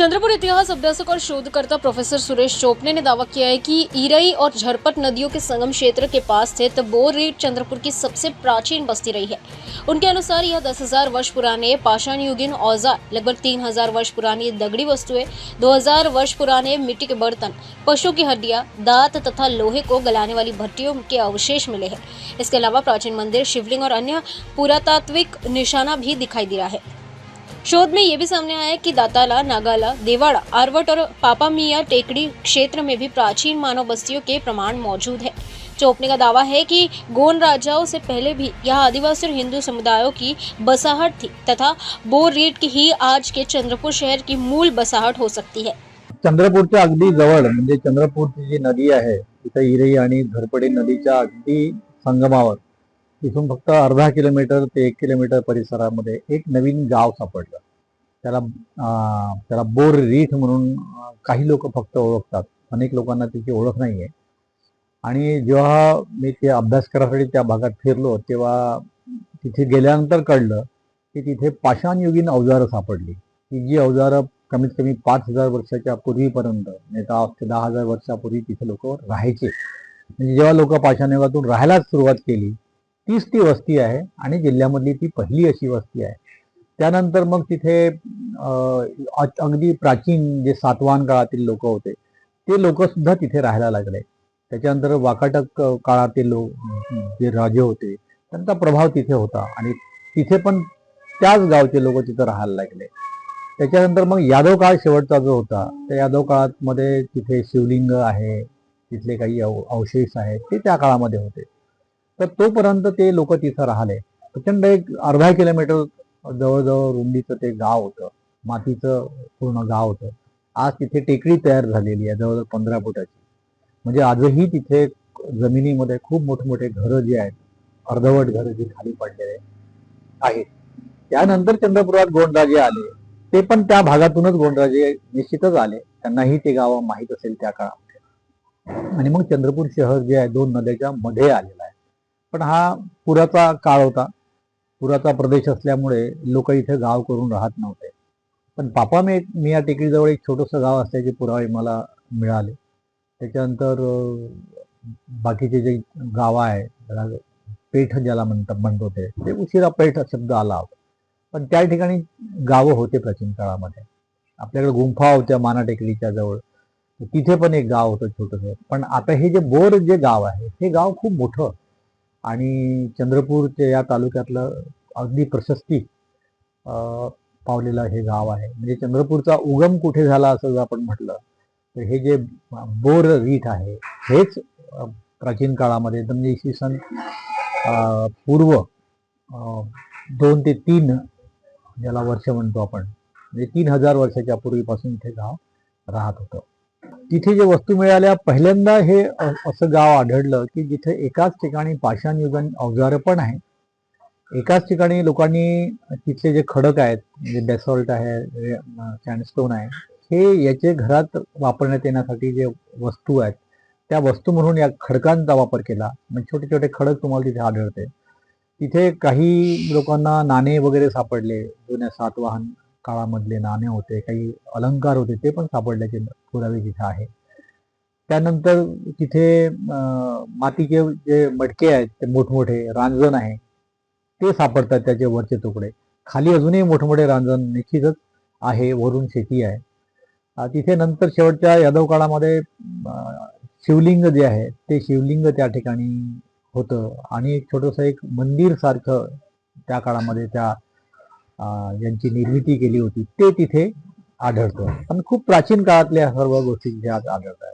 चंद्रपुर इतिहास अभ्यासक और शोधकर्ता प्रोफेसर सुरेश चोपने ने दावा किया है कि इरई और झरपट नदियों के संगम क्षेत्र के पास स्थित बोर रीठ चंद्रपुर की सबसे प्राचीन बस्ती रही है। उनके अनुसार यह 10,000 वर्ष पुराने पाषाण युगीन औजार, लगभग 3,000 वर्ष पुरानी दगड़ी वस्तुएं, 2,000 वर्ष पुराने मिट्टी के बर्तन, पशु की हड्डियां, दांत तथा लोहे को गलाने वाली भट्टियों के अवशेष मिले हैं। इसके अलावा प्राचीन मंदिर, शिवलिंग और अन्य पुरातात्विक निशाना भी दिखाई दे रहा है। शोध में यह भी सामने आया है कि दाताला, नागाला, देवाड़ा, आरवट और पापामिया टेकड़ी क्षेत्र में भी प्राचीन मानव बस्तियों के प्रमाण मौजूद है। चोपने का दावा है कि गोंड राजाओं से पहले भी यहाँ आदिवासी और हिंदू समुदायों की बसाहट थी तथा बोर रीठ की ही आज के चंद्रपुर शहर की मूल बसाहट हो सकती है। चंद्रपूरच्या अगदी जवळ म्हणजे चंद्रपूरची जी नदी आहे तिथे इरई आणि झरपडी नदीच्या अगदी संगमावर इथून फक्त अर्धा किलोमीटर ते 1 किलोमीटर परिसरामध्ये एक नवीन गाव सापडलं. त्याला बोर रीठ म्हणून काही लोक फक्त ओळखतात, अनेक लोकांना त्याची ओळख नाहीये. आणि जेव्हा मी ते अभ्यास करायसाठी त्या भागात फिरलो तेव्हा तिथे गेल्यानंतर कळलं की तिथे पाषाणयुगीन अवजारं सापडली. ही जी अवजारं कमीत कमी 5,000 वर्षाच्या पूर्वीपर्यंत नाही तर 10,000 वर्षापूर्वी तिथे लोक राहायचे. म्हणजे जेव्हा लोक पाषाणयुगातून राहायलाच सुरुवात केली तीच ती वस्ती आहे आणि जिल्ह्यामधली ती पहिली अशी वस्ती आहे. त्यानंतर मग तिथे अगदी प्राचीन जे सातवाहन काळातील लोक होते ते लोक सुद्धा तिथे राहायला लागले. त्याच्यानंतर वाकाटक काळातील लोक जे राजे होते त्यांचा प्रभाव तिथे होता आणि तिथे पण त्याच गावचे लोक तिथे राहायला लागले. त्याच्यानंतर मग यादव काळ शेवटचा जो होता त्या यादव काळात मध्ये तिथे शिवलिंग आहे, तिथले काही अवशेष आहेत ते त्या काळामध्ये होते. तर तोपर्यंत ते लोक तिथं राहिले. प्रचंड एक अर्धा किलोमीटर जवळजवळ रुंदीचं ते गाव होतं, मातीचं पूर्ण गाव होतं. आज तिथे टेकडी तयार झालेली आहे जवळजवळ 15 फुटाची. म्हणजे आजही तिथे जमिनीमध्ये खूप मोठमोठे घरं जे आहेत, अर्धवट घरं जी खाली पडलेले आहेत. त्यानंतर चंद्रपुरात गोंडराजे आले, ते पण त्या भागातूनच गोंडराजे निश्चितच आले, त्यांनाही ते गाव माहीत असेल त्या काळामध्ये. आणि मग चंद्रपूर शहर जे आहे 2 नद्याच्या मध्ये आलेलं आहे. पण हा पुराचा काळ होता, पुराचा प्रदेश असल्यामुळे लोक इथे गाव करून राहत नव्हते. पण पापामिया टेकडीजवळ एक छोटंसं गाव असल्याचे पुरावे मला मिळाले. त्याच्यानंतर बाकीचे जे गावं आहे, पेठ ज्याला म्हणतो ते उशिरा पेठ शब्द आला होता. पण त्या ठिकाणी गावं होते प्राचीन काळामध्ये. आपल्याकडे गुंफा होत्या माना टेकडीच्या जवळ, तिथे पण एक गाव होतं छोटंसं. पण आता हे जे बोर जे गाव आहे हे गाव खूप मोठं आणि चंद्रपूरच्या या तालुक्यातलं अगदी प्रशस्ती पावलेलं हे गाव आहे. म्हणजे चंद्रपूरचा उगम कुठे झाला असं जर आपण म्हटलं तर हे जे बोर रीठ आहे हेच प्राचीन काळामध्ये म्हणजे इसवी सन पूर्व 2 ते 3 ज्याला वर्ष म्हणतो आपण, म्हणजे 3,000 वर्षाच्या पूर्वीपासून इथे गाव राहत होतं. तिथे जे वस्तू मिळाल्या पहिल्यांदा हे असं गाव आढळलं की जिथे एकाच ठिकाणी पाषाणयुगीन अवजारं पण आहे, एकाच ठिकाणी लोकांनी तिथले जे खडक आहेत म्हणजे बेसॉल्ट आहे, सँडस्टोन आहे, हे याचे घरात वापरण्यात येण्यासाठी जे वस्तू आहेत त्या वस्तू म्हणून या खडकांचा वापर केला. म्हणजे छोटे छोटे खडक तुम्हाला तिथे आढळते. तिथे काही लोकांना नाणे वगैरे सापडले, जुन्या सातवाहन काळामधले नाणे होते, काही अलंकार होते ते पण सापडल्याचे पुरावे तिथे आहे. त्यानंतर तिथे मातीचे जे मटके आहेत ते मोठमोठे रांजण आहे ते सापडतात, त्याचे वरचे तुकडे. खाली अजूनही मोठमोठे रांजण निश्चितच आहे, वरून शेती आहे. तिथे नंतर शेवटच्या यादव काळामध्ये शिवलिंग जे आहे ते शिवलिंग त्या ठिकाणी होतं आणि एक छोटंसं एक मंदिर सारखं त्या काळामध्ये त्या ज्यांची निर्मिती केली होती ते तिथे आढळतं. पण खूप प्राचीन काळातल्या सर्व गोष्टी तिथे आज आढळतात.